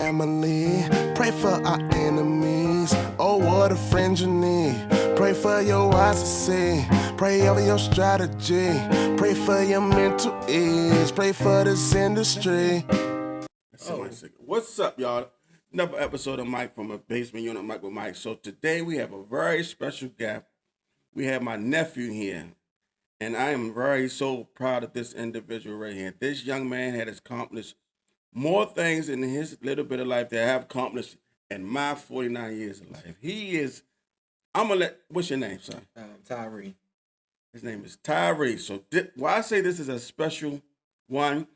family. Pray for our enemies. Oh, what a friend you need. Pray for your eyes to see. Pray over your strategy. Pray for your mental ease. Pray for this industry. What's up, y'all? Another episode of Mike from a Basement Unit, Mike with Mike. So today we have a very special guest. We have my nephew here, and I am so proud of this individual right here. This young man had accomplished more things in his little bit of life that I have accomplished in my 49 years of life. What's your name, son? Tyree. His name is Tyree. So why I say this is a special one,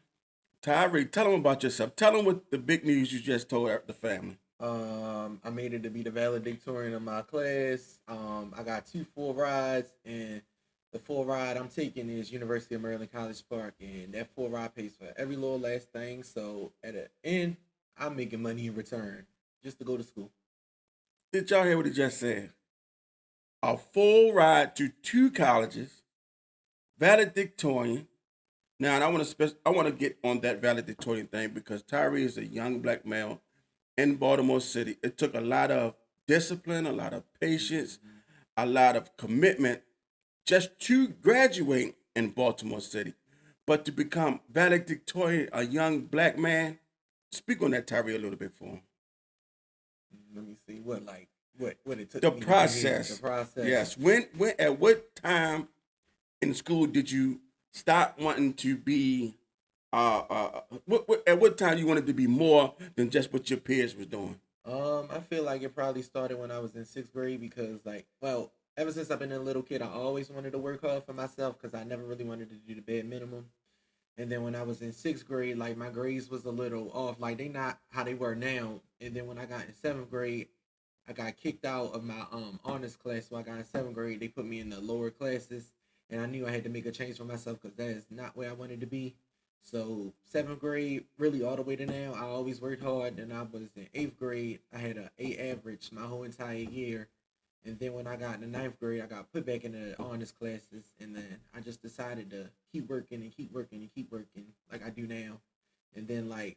Tyree, tell them about yourself. Tell them what the big news you just told the family. I made it to be the valedictorian of my class. I got 2 full rides, and the full ride I'm taking is University of Maryland College Park, and that full ride pays for every little last thing. So at the end, I'm making money in return just to go to school. Did y'all hear what he just said? A full ride to 2 colleges, valedictorian. Now, and I want to get on that valedictorian thing because Tyree is a young black male in Baltimore City. It took a lot of discipline, a lot of patience, a lot of commitment just to graduate in Baltimore City. But to become valedictorian, a young black man, speak on that, Tyree, a little bit for him. Let me see what it took. The process. The process. Yes. When at what time in school did you stop wanting to be? At what time you wanted to be more than just what your peers was doing? I feel like it probably started when I was in 6th grade because, ever since I've been a little kid, I always wanted to work hard for myself because I never really wanted to do the bare minimum. And then when I was in 6th grade, my grades was a little off. They not how they were now. And then when I got in 7th grade, I got kicked out of my honors class. So I got in 7th grade. They put me in the lower classes. And I knew I had to make a change for myself because that is not where I wanted to be. So 7th grade, really all the way to now, I always worked hard. And I was in 8th grade. I had an 8 average my whole entire year. And then when I got in the 9th grade, I got put back in the honors classes. And then I just decided to keep working and keep working and keep working like I do now. And then I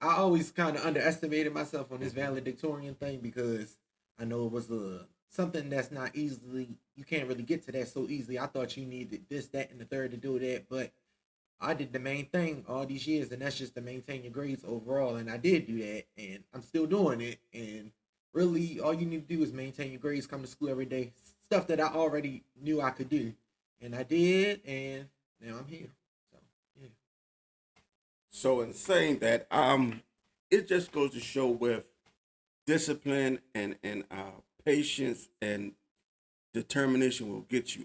always kind of underestimated myself on this valedictorian thing because I know it was something that's not easily, you can't really get to that so easily. I thought you needed this, that, and the third to do that. But I did the main thing all these years, and that's just to maintain your grades overall. And I did do that, and I'm still doing it. And really, all you need to do is maintain your grades, come to school every day. Stuff that I already knew I could do. And I did, and now I'm here. So, yeah. So in saying that, it just goes to show with discipline and patience and determination will get you.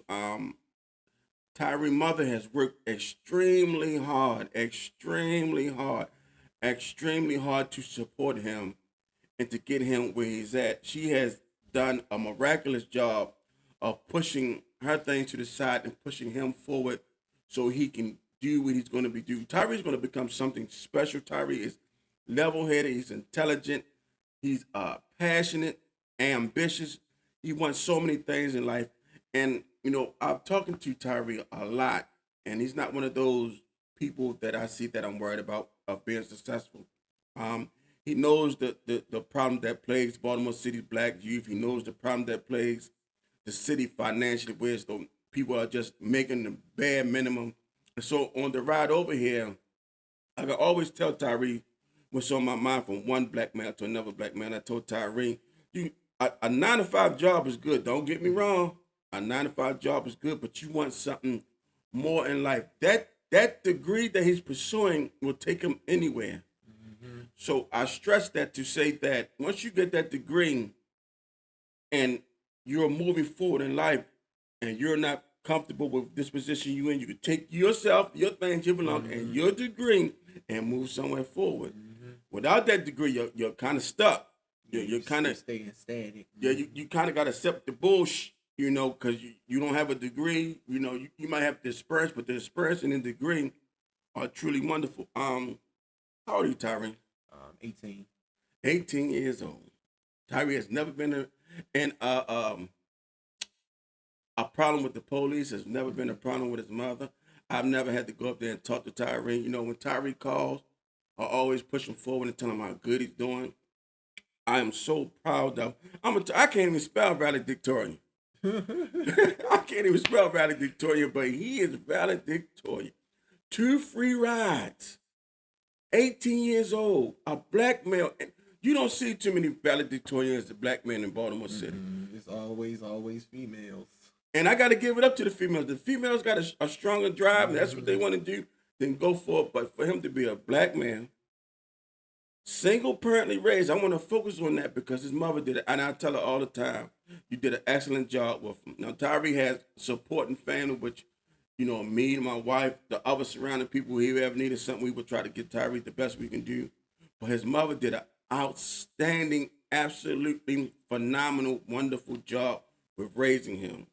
Tyree's mother has worked extremely hard to support him and to get him where he's at. She has done a miraculous job of pushing her things to the side and pushing him forward so he can do what he's going to be doing. Tyree's going to become something special. Tyree is level-headed. He's intelligent. He's passionate, ambitious. He wants so many things in life. And, I'm talking to Tyree a lot, and he's not one of those people that I see that I'm worried about of being successful. He knows the problem that plagues Baltimore City's black youth. He knows the problem that plagues the city financially, where people are just making the bare minimum. And so on the ride over here, I can always tell Tyree what's on my mind from one black man to another black man. I told Tyree, a 9-to-5 job is good. Don't get me wrong. A 9-to-5 job is good, but you want something more in life. That degree that he's pursuing will take him anywhere. Mm-hmm. So I stress that to say that once you get that degree and you're moving forward in life and you're not comfortable with this position you're in, you can take yourself, your things you belong, and your degree and move somewhere forward. Mm-hmm. Without that degree, you're kind of stuck. You're kind of staying static. Yeah, you kind of got to accept the bullshit, because you don't have a degree. You might have the experience, but the experience and the degree are truly wonderful. How old are you, Tyree? 18. 18 years old. Tyree has never been in a problem with the police. Has never been a problem with his mother. I've never had to go up there and talk to Tyree. When Tyree calls, I always push him forward and tell him how good he's doing. I am so proud of. I can't even spell valedictorian. I can't even spell valedictorian, but he is valedictorian. 2 free rides. 18 years old, a black male. And you don't see too many valedictorians, the black men in Baltimore City. It's always females. And I got to give it up to the females. The females got a stronger drive, and that's what they want to do, then go for it. But for him to be a black man, single parently raised, I want to focus on that because his mother did it. And I tell her all the time, you did an excellent job with him. Now, Tyree has supporting family, which, me and my wife, the other surrounding people who ever needed something, we would try to get Tyree the best we can do. But his mother did an outstanding, absolutely phenomenal, wonderful job with raising him.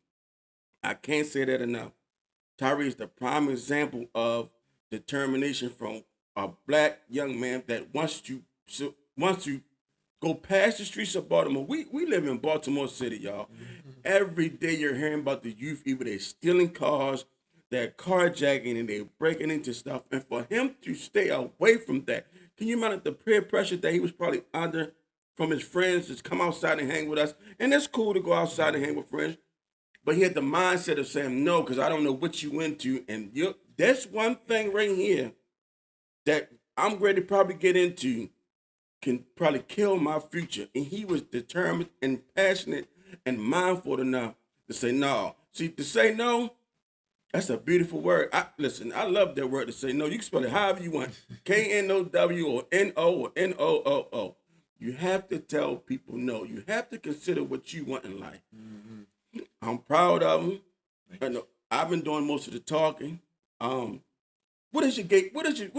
I can't say that enough. Tyree is the prime example of determination from a black young man that wants to go past the streets of Baltimore. We live in Baltimore City, y'all. Every day you're hearing about the youth, either they're stealing cars, they're carjacking, and they're breaking into stuff. And for him to stay away from that, can you imagine the peer pressure that he was probably under from his friends to come outside and hang with us? And it's cool to go outside and hang with friends. But he had the mindset of saying, no, because I don't know what you into. And that's one thing right here that I'm ready to probably get into, can probably kill my future. And he was determined and passionate and mindful enough to say no. See, to say no, that's a beautiful word. Listen, I love that word to say no. You can spell it however you want. K-N-O-W or N-O or N-O-O-O. You have to tell people no. You have to consider what you want in life. Mm-hmm. I'm proud of him. I've been doing most of the talking. What's your GPA? What is it?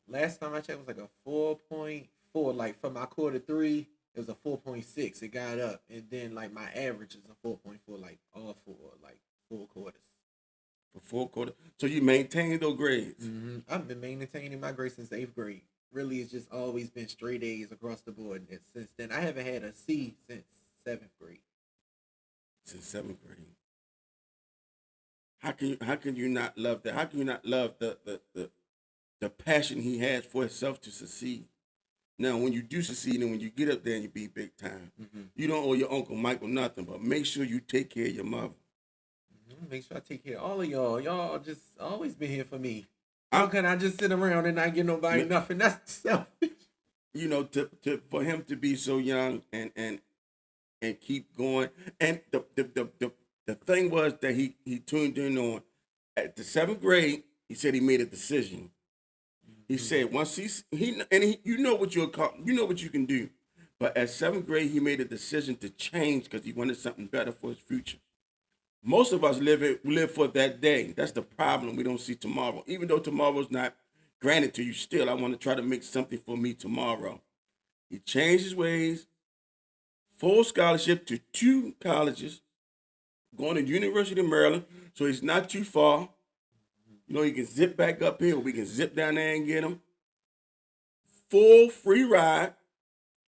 Last time I checked, it was like a 4.4. Like for my quarter 3, it was a 4.6. It got up, and then like my average is a 4.4. Like all 4, like 4 quarters. For 4 quarters. So you maintained those grades. Mm-hmm. I've been maintaining my grades since 8th grade. Really, it's just always been straight A's across the board. And since then, I haven't had a C since 7th grade. Since 7th grade. How can you not love that? How can you not love the passion he has for himself to succeed? Now, when you do succeed and when you get up there and you be big time, you don't owe your Uncle Michael nothing, but make sure you take care of your mother. Make sure I take care of all of y'all. Y'all just always been here for me. How can I just sit around and not give nobody nothing? That's selfish. For him to be so young and keep going. And the thing was that he tuned in on at the 7th grade. He said he made a decision. He said once you know what you can do. But at 7th grade, he made a decision to change because he wanted something better for his future. Most of us live for that day. That's the problem. We don't see tomorrow. Even though tomorrow's not granted to you, still, I want to try to make something for me tomorrow. He changed his ways, full scholarship to 2 colleges, going to University of Maryland, so he's not too far. He can zip back up here. We can zip down there and get him. Full free ride.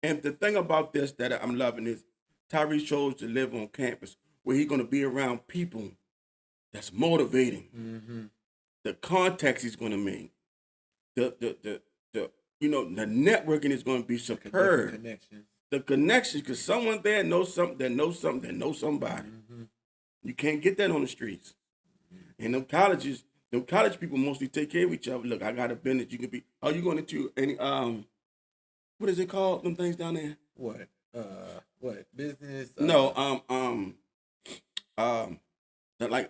And the thing about this that I'm loving is Tyree chose to live on campus where he's going to be around people that's motivating. Mm-hmm. The contacts he's going to make. The networking is going to be superb. The connections, because someone there knows something, that knows something, that knows somebody. Mm-hmm. You can't get that on the streets. Mm-hmm. And them college people mostly take care of each other. Look, I got a business. You can be. Are you going into any what is it called? Them things down there? What? What business? Like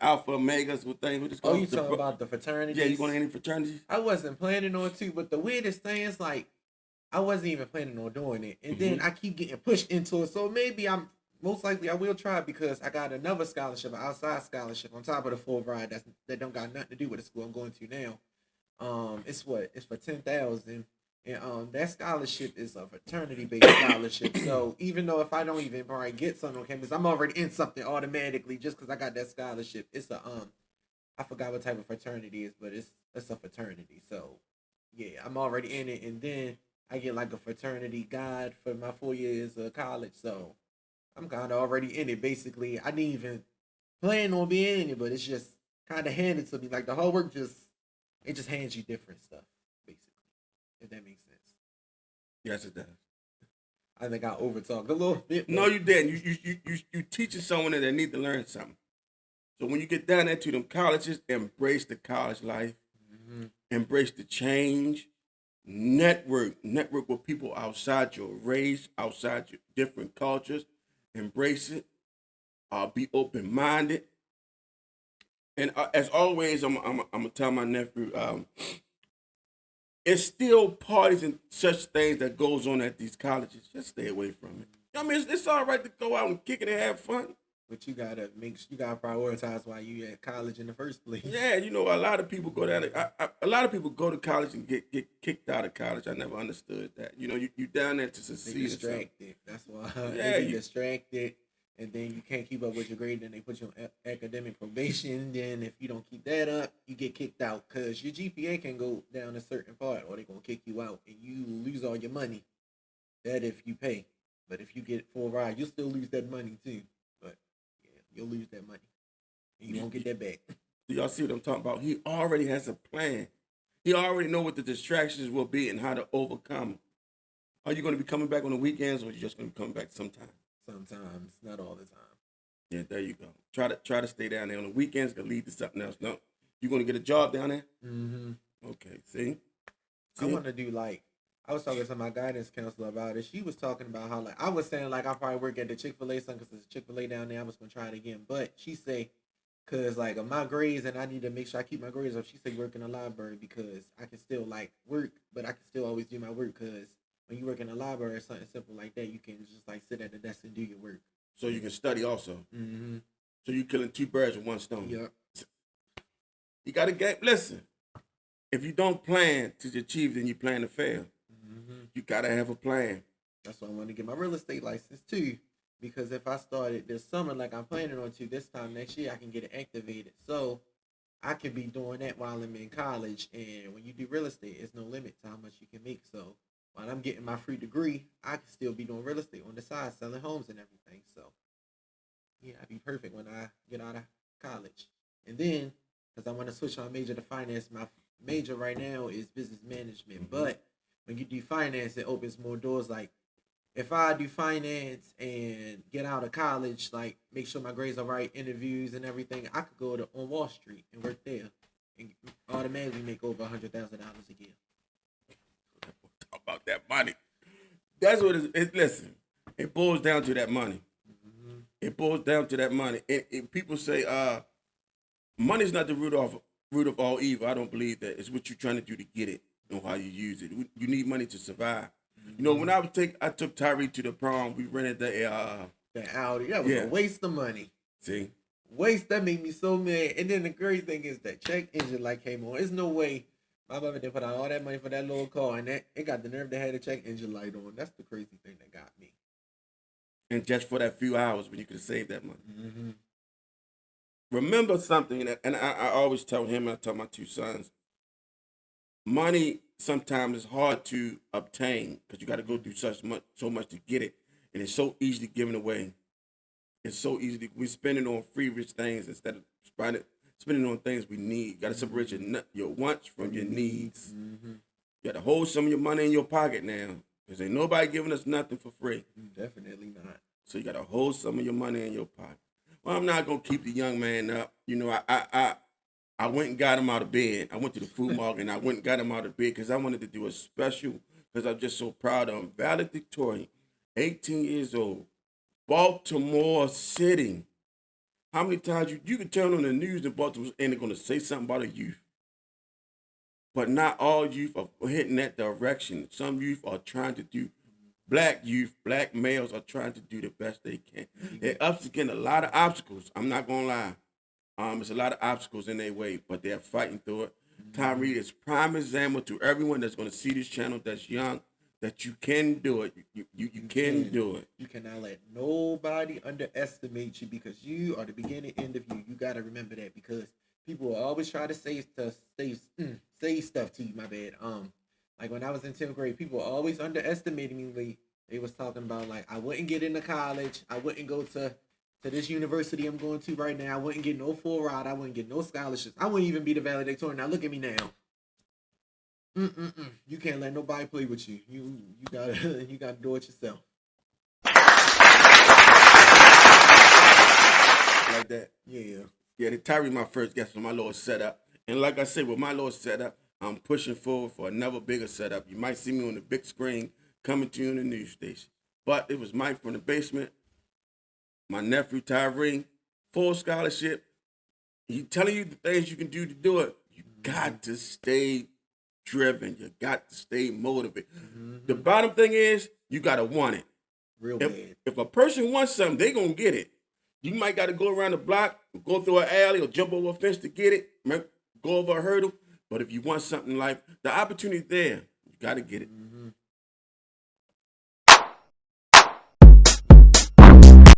Alpha Omegas with things. What is called? Oh, you talking about the fraternities? Yeah, you going to any fraternities? I wasn't planning on to, but the weirdest thing is like I wasn't even planning on doing it, and then I keep getting pushed into it. So maybe most likely I will try because I got another scholarship, an outside scholarship on top of the full ride that don't got nothing to do with the school I'm going to now. It's for $10,000. And that scholarship is a fraternity-based scholarship. So even though if I don't even probably get something on campus, I'm already in something automatically just because I got that scholarship. It's I forgot what type of fraternity it is, but it's a fraternity. So yeah, I'm already in it, and then I get like a fraternity guide for my 4 years of college. So I'm kind of already in it. Basically, I didn't even plan on being in it, but it's just kind of handed to me. Like the whole work just It just hands you different stuff, basically. If that makes sense. Yes, it does. I think I overtalked a little bit. No, you didn't. You teaching someone that need to learn something. So when you get down there to them colleges, embrace the college life, embrace the change, network with people outside your race, outside your different cultures, embrace it, be open minded, and as always, I'm gonna tell my nephew, it's still parties and such things that goes on at these colleges. Just stay away from it. I mean, it's all right to go out and kick it and have fun. But you gotta prioritize why you at college in the first place. Yeah, you know, a lot of people go down. A lot of people go to college and get kicked out of college. I never understood that. You know, you down there to They succeed. distracted. That's why Yeah, they get distracted, and then you can't keep up with your grade. Then they put you on academic probation. Then if you don't keep that up, you get kicked out because your GPA can go down a certain part, or they're gonna kick you out, and you lose all your money. That if you pay, but if you get full ride, you'll still lose that money too. But yeah, you'll lose that money, and you won't get that back. Do y'all see what I'm talking about? He already has a plan. He already know what the distractions will be and how to overcome them. Are you going to be coming back on the weekends, or are you just going to be coming back sometime? Sometimes, not all the time. Yeah, there you go. Try to stay down there on the weekends. Can lead to something else. No, you going to get a job down there? Mm-hmm. Okay. See? I want to do like I was talking to my guidance counselor about it. She was talking about how like I was saying like I probably work at the Chick-fil-A something because there's a Chick-fil-A down there. I was gonna try it again, but she say because like of my grades and I need to make sure I keep my grades up. She say work in the library because I can still like work, but I can still always do my work because when you work in the library or something simple like that, you can just like sit at the desk and do your work. So you can study also. Mm-hmm. So you're killing two birds with one stone. Yep. You got to get, listen, if you don't plan to achieve, then you plan to fail. Mm-hmm. You got to have a plan. That's why I want to get my real estate license too. Because if I started this summer, like I'm planning on to this time next year, I can get it activated. So I can be doing that while I'm in college. And when you do real estate, it's no limit to how much you can make. So while I'm getting my free degree, I can still be doing real estate on the side, selling homes and everything. So yeah, I'd be perfect when I get out of college. And then, because I want to switch my major to finance, my major right now is business management. But when you do finance, it opens more doors. Like if I do finance and get out of college, like make sure my grades are right, interviews and everything, I could go to on Wall Street and work there and automatically make over $100,000 a year. Talk about that money. That's what listen, it boils down to that money. Mm-hmm. It boils down to that money. People say, money's not the root of all evil. I don't believe that. It's what you're trying to do to get it and how you use it. You need money to survive. Mm-hmm. You know, when I took Tyree to the prom, we rented the Audi. That was a waste of money. See? Waste, that made me so mad. And then the crazy thing is that check engine light came on. There's no way my mother didn't put out all that money for that little car, and that it got the nerve to have the check engine light on. That's the crazy thing that got me. And just for that few hours when you could have saved that money. Mm-hmm. Remember something, and I always tell him, and I tell my two sons, money sometimes is hard to obtain because you got to go through so much to get it, and it's so easily given away. It's so easy. We spend it on free rich things instead of spending on things we need. You got to separate your wants from your needs. Mm-hmm. You got to hold some of your money in your pocket now because ain't nobody giving us nothing for free. Definitely not. So you got to hold some of your money in your pocket. Well, I'm not gonna keep the young man up. You know, I went and got him out of bed. I went to the food market and I went and got him out of bed because I wanted to do a special because I'm just so proud of him. Valedictorian, 18 years old, Baltimore City. How many times you can turn on the news in Baltimore and they're gonna say something about a youth? But not all youth are hitting that direction. Some youth are trying to do. Black males are trying to do the best they can. They're up against a lot of obstacles. I'm not gonna lie. There's a lot of obstacles in their way, but they're fighting through it. Tyree is prime example to everyone that's gonna see this channel that's young, that you can do it. You can do it. You cannot let nobody underestimate you because you are the beginning end of you. You gotta remember that because people will always try to say stuff to you, my bad. Like when I was in 10th grade, people always underestimated me. They was talking about like I wouldn't get into college. I wouldn't go to this university I'm going to right now. I wouldn't get no full ride. I wouldn't get no scholarships. I wouldn't even be the valedictorian. Now look at me now. You can't let nobody play with you. You gotta you gotta do it yourself. Like that. Yeah. Yeah, the Tyree my first guest on my little setup. And like I said, with my little setup, I'm pushing forward for another bigger setup. You might see me on the big screen coming to you in the news station. But it was Mike from the basement, my nephew Tyree, full scholarship. He telling you the things you can do to do it. You got to stay driven. You got to stay motivated. The bottom thing is you got to want it. Real bad. If a person wants something, they going to get it. You might got to go around the block, go through an alley, or jump over a fence to get it, go over a hurdle. But if you want something in life, the opportunity there, you got to get it.